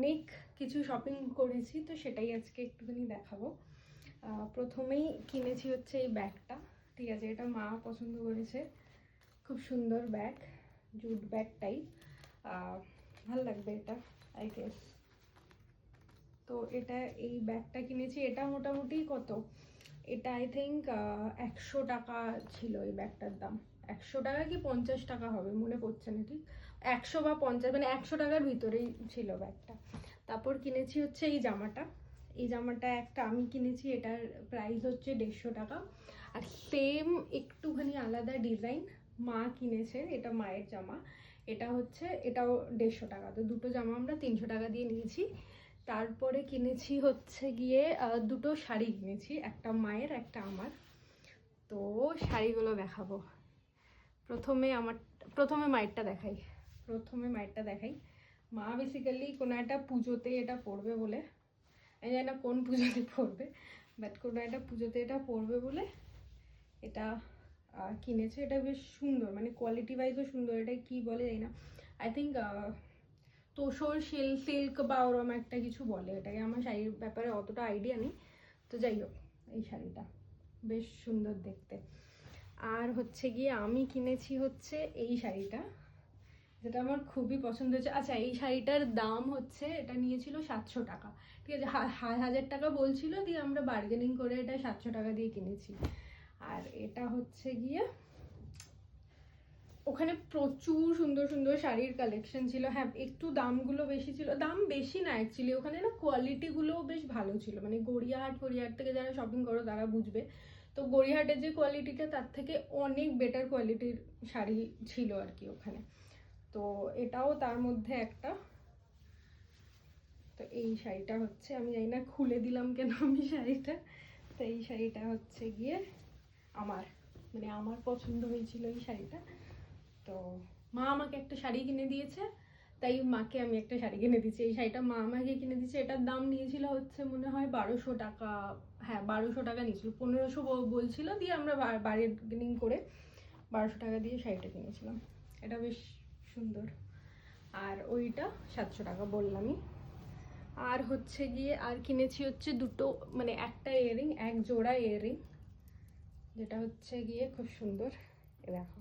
অনেক কিছু শপিং করেছি, তো সেটাই আজকে একটুখানি দেখাবো। প্রথমেই কিনেছি হচ্ছে এই ব্যাগটা, ঠিক আছে, এটা মা পছন্দ করেছে, খুব সুন্দর ব্যাগ, জুট ব্যাগ টাইপ, ভাল লাগবে এটা আই গেস। তো এটা এই ব্যাগটা কিনেছি, এটা মোটামুটি কত, এটা আই থিঙ্ক 100 টাকা ছিল এই ব্যাগটার দাম। 100 টাকা কি 50 টাকা হবে মনে পড়ছে না ঠিক, 100 বা 50, মানে 100 টাকার ভিতরেই ছিল ব্যাগটা। তারপর কিনেছি হচ্ছে এই জামাটা, এই জামাটা একটা আমি কিনেছি, এটার প্রাইস হচ্ছে 150 টাকা। আর সেম একটুখানি আলাদা ডিজাইন মা কিনেছে, এটা মায়ের জামা, এটা হচ্ছে এটাও 150 টাকা। তো দুটো জামা আমরা 300 টাকা দিয়ে নিয়েছি। তারপরে কিনেছি হচ্ছে গিয়ে দুটো শাড়ি কিনেছি, একটা মায়ের একটা আমার। তো শাড়িগুলো দেখাবো। প্রথমে মায়েরটা দেখাই। মা বেসিক্যালি কোনো একটা পুজোতে এটা পরবে বলে, আমি জানি না কোন পুজোতে পরবে, বাট কোনো একটা পুজোতে এটা পরবে বলে এটা কিনেছে। এটা বেশ সুন্দর, মানে কোয়ালিটি ওয়াইজও সুন্দর। এটা কি বলে জানি না, আই থিঙ্ক তোষর সিল্ক বা ওরম একটা কিছু বলে এটাকে, আমার শাড়ির ব্যাপারে অতটা আইডিয়া নেই। তো যাই হোক, এই শাড়িটা বেশ সুন্দর দেখতে। আর হচ্ছে গিয়ে আমি কিনেছি হচ্ছে এই শাড়িটা, যেটা আমার খুবই পছন্দ হয়েছে। আচ্ছা, এই শাড়িটার দাম হচ্ছে, এটা নিয়েছিল 700 টাকা, ঠিক আছে, 1000 টাকা বলছিল, দিয়ে আমরা বার্গেনিং করে এটা 700 টাকা দিয়ে কিনেছি। আর এটা হচ্ছে গিয়ে, ওখানে প্রচুর সুন্দর সুন্দর শাড়ির কালেকশন ছিল। হ্যাঁ, একটু দামগুলো বেশি ছিল, দাম বেশি না অ্যাকচুয়ালি, ওখানে না কোয়ালিটিগুলোও বেশ ভালো ছিল। মানে গড়িয়াহাট থেকে যারা শপিং করো তারা বুঝবে। তো গড়িয়াহাটের যে কোয়ালিটিটা, তার থেকে অনেক বেটার কোয়ালিটির শাড়ি ছিল আর কি ওখানে। তো এটাও তার মধ্যে একটা। তো এই শাড়িটা হচ্ছে, আমি জানি না খুলে দিলাম কেন আমি শাড়িটা। তো এই শাড়িটা হচ্ছে গিয়ে আমার, মানে আমার পছন্দ হয়েছিল এই শাড়িটা। তো মা আমাকে একটা শাড়ি কিনে দিয়েছে, তাই মাকে আমি একটা শাড়ি কিনে দিয়েছি। এই শাড়িটা মা আমাকে কিনে দিয়েছে, এটার দাম নিয়েছিল হচ্ছে মনে হয় 1200 টাকা। হ্যাঁ, 1200 টাকা নিয়েছিল, 1500 বলছিল, দিয়ে আমরা বার্গেনিং করে 1200 টাকা দিয়ে শাড়িটা কিনেছিলাম। এটা বেশ সুন্দর। আর ওইটা 700 টাকা বললামই। আর হচ্ছে গিয়ে আর কিনেছি হচ্ছে দুটো, মানে একটা ইয়াররিং, এক জোড়া ইয়াররিং, যেটা হচ্ছে গিয়ে খুব সুন্দর। এ দেখো,